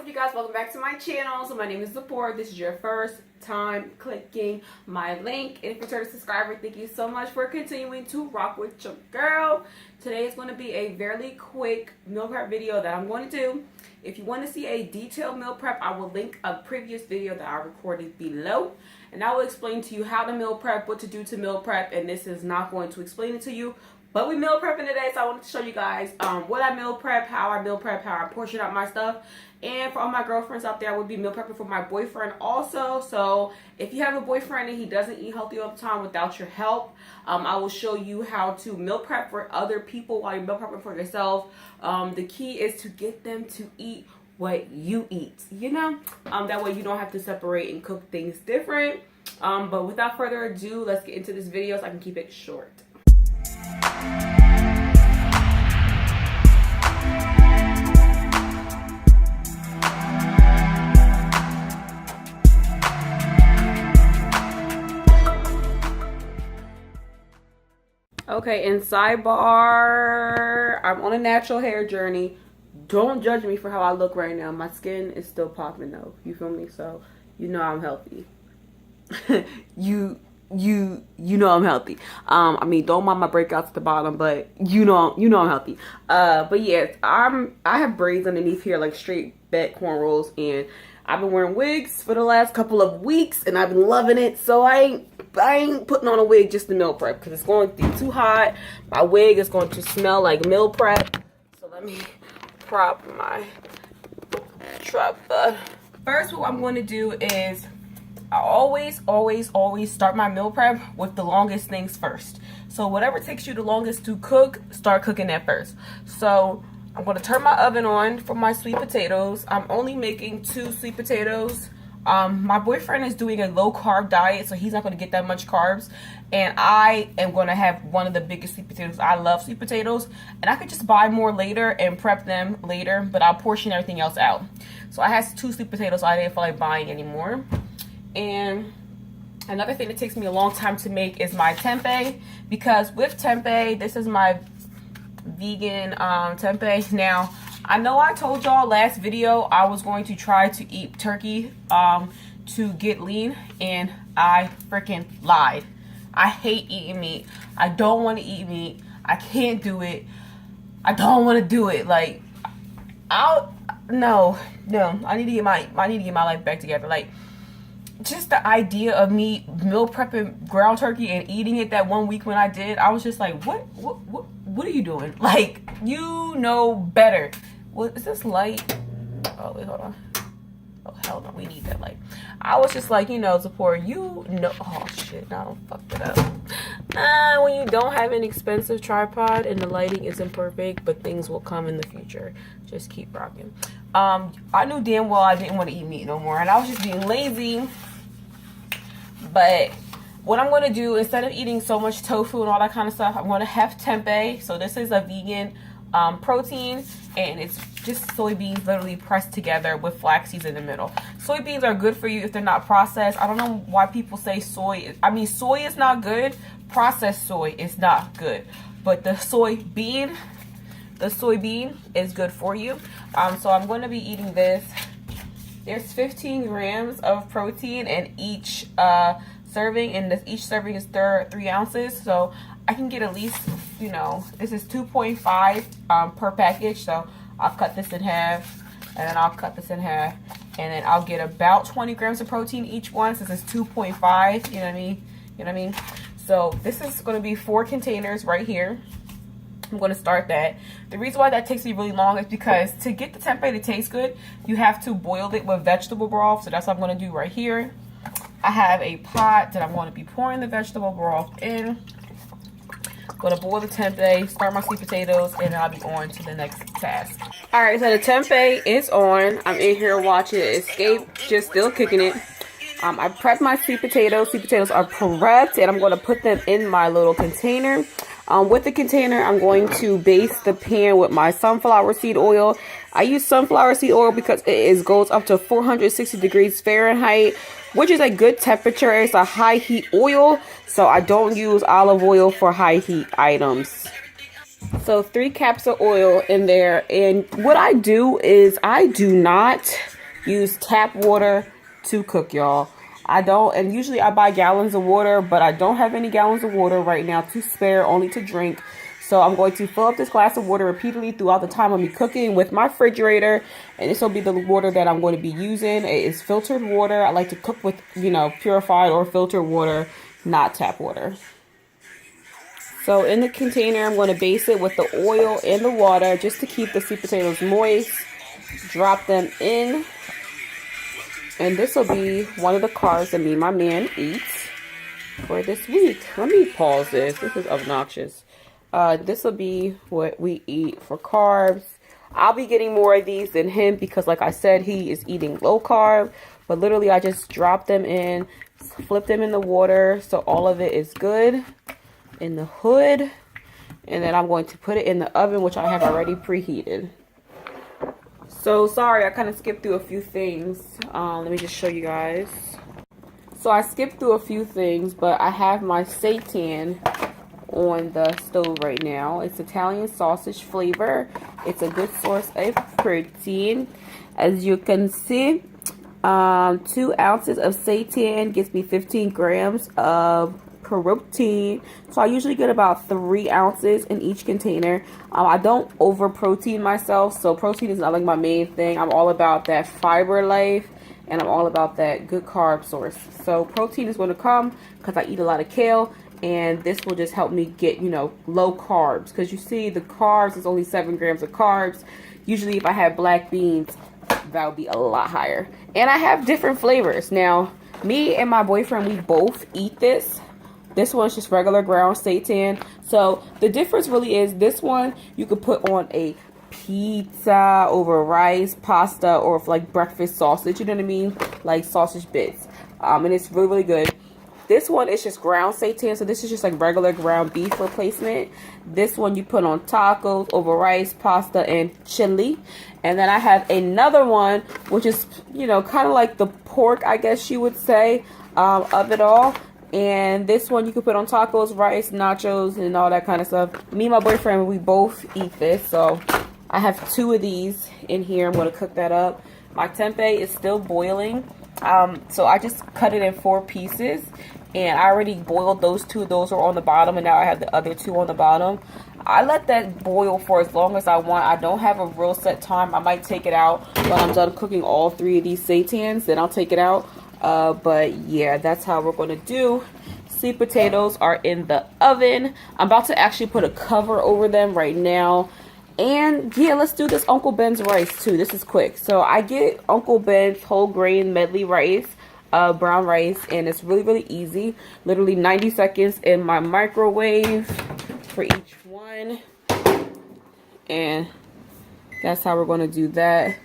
you guys? Welcome back to my channel. So my name is Zipporah. This is your first time clicking my link. And if you're a subscriber, thank you so much for continuing to rock with your girl. Today is going to be a very quick meal prep video that I'm going to do. If you want to see a detailed meal prep, I will link a previous video that I recorded below. And I will explain to you how to meal prep, what to do to meal prep. And this is not going to explain it to you, but we meal prepping today, so I wanted to show you guys what I meal prep, how I meal prep, how I portion out my stuff. And for all my girlfriends out there, I would be meal prepping for my boyfriend also. So if you have a boyfriend and he doesn't eat healthy all the time without your help, I will show you how to meal prep for other people while you're meal prepping for yourself. The key is to get them to eat what you eat, you know? That way you don't have to separate and cook things different. But without further ado, let's get into this video so I can keep it short. Okay, and sidebar, I'm on a natural hair journey. Don't judge me for how I look right now. My skin is still popping though. You feel me? So you know I'm healthy. you know I'm healthy. I mean, don't mind my breakouts at the bottom, but you know I'm healthy. But yeah, I have braids underneath here, like straight back cornrows, and I've been wearing wigs for the last couple of weeks, and I've been loving it. So I ain't putting on a wig just to meal prep because it's going to be too hot. My wig is going to smell like meal prep. So let me prop my tripod. First, what I'm going to do is I always start my meal prep with the longest things first. So whatever takes you the longest to cook, start cooking that first. So I'm going to turn my oven on for my sweet potatoes. I'm only making 2 sweet potatoes. My boyfriend is doing a low carb diet, so he's not going to get that much carbs. And I am going to have one of the biggest sweet potatoes. I love sweet potatoes. And I could just buy more later and prep them later, but I'll portion everything else out. So I have 2 sweet potatoes, so I didn't feel like buying anymore. And another thing that takes me a long time to make is my tempeh, because with tempeh, this is my vegan tempeh. Now, I know I told y'all last video I was going to try to eat turkey to get lean, and I freaking lied. I hate eating meat. I don't want to eat meat. I can't do it. I don't want to do it. Like, no. I need to get my life back together. Like, just the idea of me meal prepping ground turkey and eating it that 1 week when I did, I was just like, what are you doing? Like, you know better. What is this light? Oh, wait, hold on. Oh, hell no, we need that light. I was just like, you know, Zipporah, you know, oh shit, no, I don't fuck it up. When you don't have an expensive tripod and the lighting isn't perfect, but things will come in the future. Just keep rocking. I knew damn well I didn't want to eat meat no more, and I was just being lazy. But what I'm going to do, instead of eating so much tofu and all that kind of stuff, I'm going to have tempeh. So this is a vegan protein, and it's just soybeans literally pressed together with flax seeds in the middle. Soybeans are good for you if they're not processed. I don't know why people say soy. I mean, soy is not good. Processed soy is not good. But the soybean is good for you. So I'm going to be eating this. There's 15 grams of protein in each serving, and each serving is 3 ounces. So I can get at least, you know, this is 2.5 per package. So I'll cut this in half, and then I'll cut this in half, and then I'll get about 20 grams of protein each one, since it's 2.5. You know what I mean? So this is going to be 4 containers right here. I'm going to start that. The reason why that takes me really long is because to get the tempeh to taste good, you have to boil it with vegetable broth. So that's what I'm going to do right here. I have a pot that I'm going to be pouring the vegetable broth in. I'm going to boil the tempeh, start my sweet potatoes, and then I'll be on to the next task. Alright, so the tempeh is on. I'm in here watching it escape, just still cooking it. I prepped my sweet potatoes. Sweet potatoes are prepped, and I'm going to put them in my little container. With the container, I'm going to baste the pan with my sunflower seed oil. I use sunflower seed oil because it goes up to 460 degrees Fahrenheit, which is a good temperature. It's a high heat oil, so I don't use olive oil for high heat items. So 3 caps of oil in there, and what I do is I do not use tap water to cook, y'all. I don't, and usually I buy gallons of water, but I don't have any gallons of water right now to spare, only to drink. So I'm going to fill up this glass of water repeatedly throughout the time of me cooking with my refrigerator. And this will be the water that I'm going to be using. It is filtered water. I like to cook with, you know, purified or filtered water, not tap water. So in the container, I'm going to base it with the oil and the water just to keep the sweet potatoes moist. Drop them in. And this will be one of the carbs that me and my man eats for this week. Let me pause this. This is obnoxious. This will be what we eat for carbs. I'll be getting more of these than him because, like I said, he is eating low carb. But literally, I just drop them in, flip them in the water so all of it is good in the hood. And then I'm going to put it in the oven, which I have already preheated. So, sorry, I kind of skipped through a few things. Let me just show you guys. So, I skipped through a few things, but I have my seitan on the stove right now. It's Italian sausage flavor. It's a good source of protein. As you can see, 2 ounces of seitan gives me 15 grams of protein. So I usually get about 3 ounces in each container. I don't over protein myself, so protein is not like my main thing. I'm all about that fiber life, and I'm all about that good carb source. So protein is going to come because I eat a lot of kale. And this will just help me get, you know, low carbs. Because you see, the carbs is only 7 grams of carbs. Usually, if I have black beans, that would be a lot higher. And I have different flavors. Now, me and my boyfriend, we both eat this. This one's just regular ground seitan. So, the difference really is this one, you could put on a pizza over rice, pasta, or like breakfast sausage. You know what I mean? Like sausage bits. And it's really, really good. This one is just ground seitan, so this is just like regular ground beef replacement. This one you put on tacos, over rice, pasta, and chili. And then I have another one, which is, you know, kind of like the pork, I guess you would say, of it all. And this one you can put on tacos, rice, nachos, and all that kind of stuff. Me and my boyfriend, we both eat this, so I have 2 of these in here. I'm going to cook that up. My tempeh is still boiling. So I just cut it in 4 pieces, and I already boiled those 2. Those are on the bottom, and now I have the other 2 on the bottom. I let that boil for as long as I want. I don't have a real set time. I might take it out when I'm done cooking all 3 of these seitans, then I'll take it out. But yeah, that's how we're going to do. Sweet potatoes are in the oven. I'm about to actually put a cover over them right now. And yeah, let's do this Uncle Ben's rice too. This is quick. So I get Uncle Ben's whole grain medley rice, brown rice, and it's really, really easy. Literally 90 seconds in my microwave for each one. And that's how we're going to do that.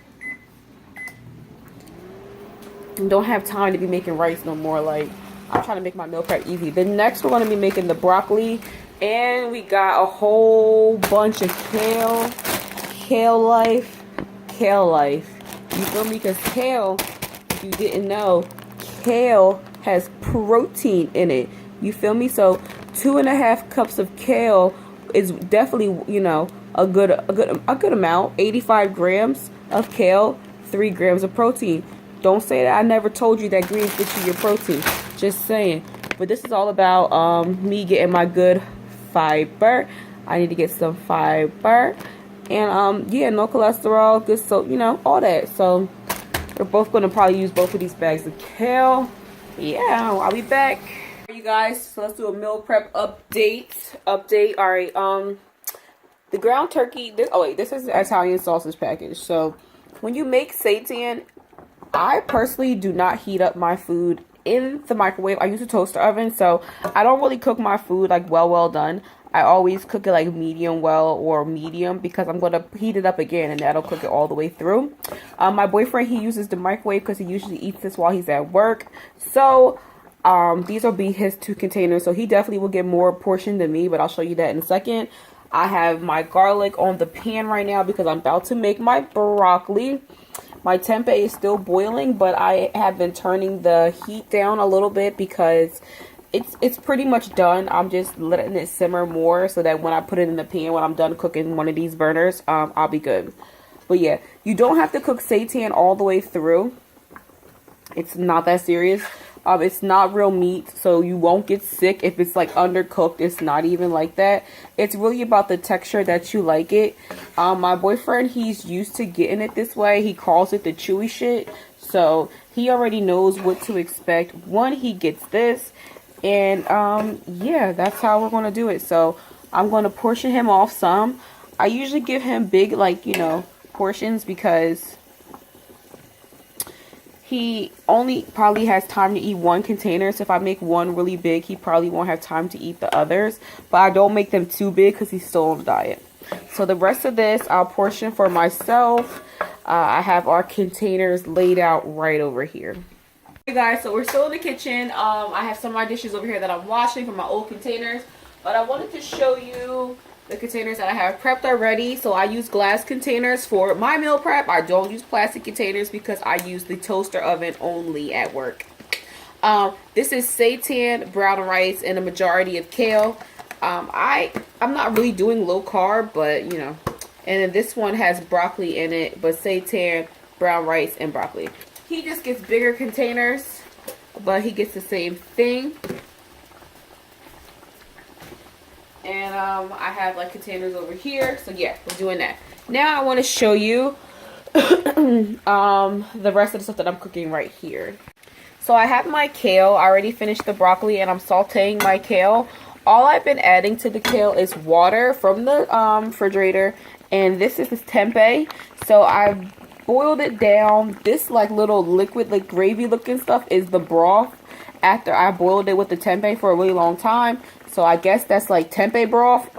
Don't have time to be making rice no more. Like, I'm trying to make my meal prep easy. Then next we're going to be making the broccoli. And we got a whole bunch of kale. Kale life. Kale life. You feel me? Because kale, if you didn't know, kale has protein in it. You feel me? So 2.5 cups of kale is definitely, you know, a good amount. 85 grams of kale, 3 grams of protein. Don't say that I never told you that greens get you your protein. Just saying. But this is all about me getting my good fiber. I need to get some fiber. And yeah, no cholesterol, good, so you know, all that. So we're both going to probably use both of these bags of kale. Yeah, I'll be back. You guys, so let's do a meal prep update. All right, the ground turkey, this is the Italian sausage package. So when you make seitan, I personally do not heat up my food in the microwave. I use a toaster oven, so I don't really cook my food like well done. I always cook it like medium well or medium because I'm going to heat it up again and that'll cook it all the way through. My boyfriend, he uses the microwave because he usually eats this while he's at work. So these will be his 2 containers. So he definitely will get more portion than me, but I'll show you that in a second. I have my garlic on the pan right now because I'm about to make my broccoli. My tempeh is still boiling, but I have been turning the heat down a little bit because it's pretty much done. I'm just letting it simmer more so that when I put it in the pan, when I'm done cooking one of these burners, I'll be good. But yeah, you don't have to cook seitan all the way through. It's not that serious. It's not real meat, so you won't get sick if it's like undercooked. It's not even like that. It's really about the texture that you like it. My boyfriend, he's used to getting it this way. He calls it the chewy shit. So he already knows what to expect when he gets this. And yeah, that's how we're going to do it. So I'm going to portion him off some. I usually give him big, like, you know, portions because he only probably has time to eat one container. So if I make one really big, he probably won't have time to eat the others. But I don't make them too big because he's still on a diet. So the rest of this, I'll portion for myself. I have our containers laid out right over here. Hey guys, so we're still in the kitchen. I have some of my dishes over here that I'm washing from my old containers. But I wanted to show you the containers that I have prepped already. So I use glass containers for my meal prep. I don't use plastic containers because I use the toaster oven only at work. This is seitan, brown rice, and a majority of kale. I'm not really doing low carb, but you know. And then this one has broccoli in it, but seitan, brown rice, and broccoli. He just gets bigger containers, but he gets the same thing. And I have like containers over here. So yeah, we're doing that. Now I want to show you the rest of the stuff that I'm cooking right here. So I have my kale. I already finished the broccoli and I'm sauteing my kale. All I've been adding to the kale is water from the refrigerator. And this is tempeh. So I've boiled it down. This like little liquid, like gravy looking stuff is the broth after I boiled it with the tempeh for a really long time. So I guess that's like tempeh broth.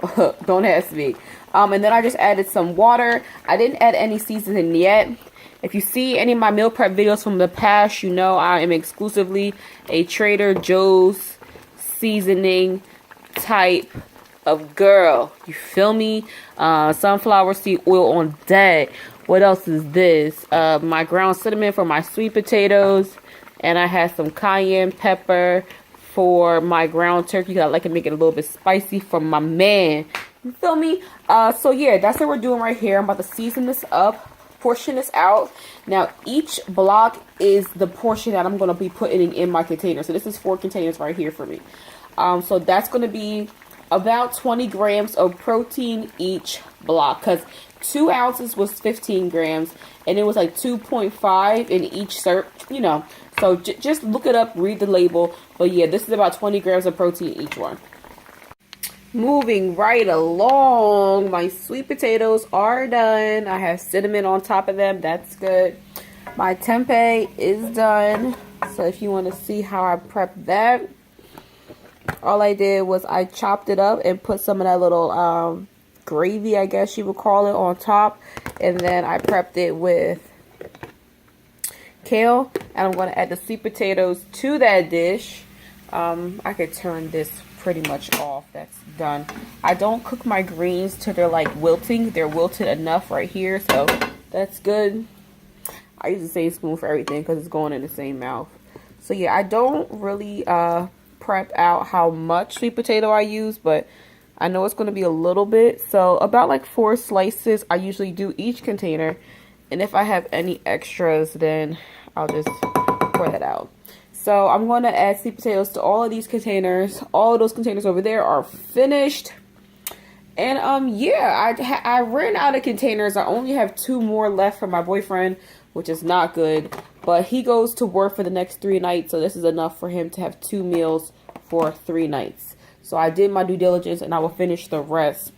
Don't ask me. And then I just added some water. I didn't add any seasoning yet. If you see any of my meal prep videos from the past, you know I am exclusively a Trader Joe's seasoning type of girl. You feel me? Sunflower seed oil on deck. What else is this? My ground cinnamon for my sweet potatoes. And I have some cayenne pepper for my ground turkey. I like to make it a little bit spicy for my man. You feel me? So yeah, that's what we're doing right here. I'm about to season this up, portion this out. Now each block is the portion that I'm going to be putting in my container. So this is 4 containers right here for me. So that's going to be about 20 grams of protein each block, because 2 ounces was 15 grams and it was like 2.5 in each serve, you know. So just look it up, read the label. But yeah, this is about 20 grams of protein each one. Moving right along, my sweet potatoes are done. I have cinnamon on top of them. That's good. My tempeh is done. So if you want to see how I prepped that, all I did was I chopped it up and put some of that little gravy, I guess you would call it, on top. And then I prepped it with kale, and I'm going to add the sweet potatoes to that dish. I could turn this pretty much off. That's done. I don't cook my greens till they're like wilting. They're wilted enough right here, so that's good. I use the same spoon for everything because it's going in the same mouth. So yeah, I don't really prep out how much sweet potato I use, but I know it's going to be a little bit. So about like 4 slices I usually do each container. And if I have any extras, then I'll just pour that out. So I'm going to add sweet potatoes to all of these containers. All of those containers over there are finished. And yeah, I ran out of containers. I only have 2 more left for my boyfriend, which is not good. But he goes to work for the next 3 nights. So this is enough for him to have 2 meals for 3 nights. So I did my due diligence and I will finish the rest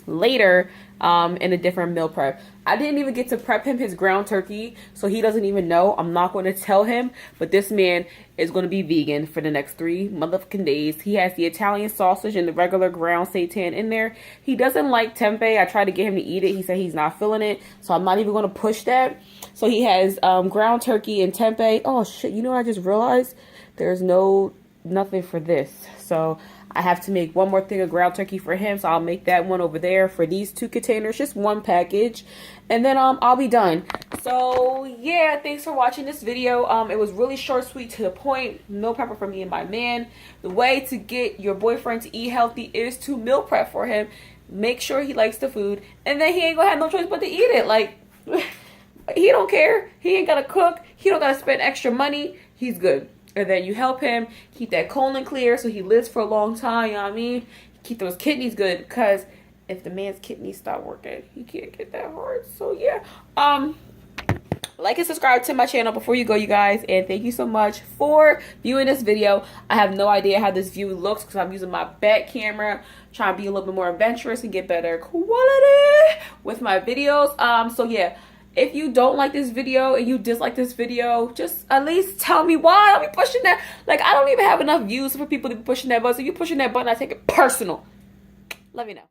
later in a different meal prep. I didn't even get to prep him his ground turkey, so he doesn't even know. I'm not going to tell him, but this man is going to be vegan for the next 3 motherfucking days. He has the Italian sausage and the regular ground seitan in there. He doesn't like tempeh. I tried to get him to eat it. He said he's not feeling it, so I'm not even going to push that. So he has ground turkey and tempeh. Oh shit, you know what I just realized? There's nothing for this. So I have to make one more thing of ground turkey for him, so I'll make that one over there for these 2 containers, just 1 package, and then I'll be done. So yeah, thanks for watching this video. It was really short, sweet, to the point. Meal prepper for me and my man. The way to get your boyfriend to eat healthy is to meal prep for him. make sure he likes the food, and then he ain't gonna have no choice but to eat it. Like, he don't care. He ain't gotta cook. He don't gotta spend extra money. He's good. And then you help him keep that colon clear so he lives for a long time, you know what I mean? Keep those kidneys good, because if the man's kidneys stop working, he can't get that hard. So yeah. Like and subscribe to my channel before you go, you guys. And thank you so much for viewing this video. I have no idea how this view looks because I'm using my back camera, trying to be a little bit more adventurous and get better quality with my videos. So yeah, if you don't like this video and you dislike this video, just at least tell me why. I'll be pushing that. Like, I don't even have enough views for people to be pushing that button. So if you're pushing that button, I take it personal. Let me know.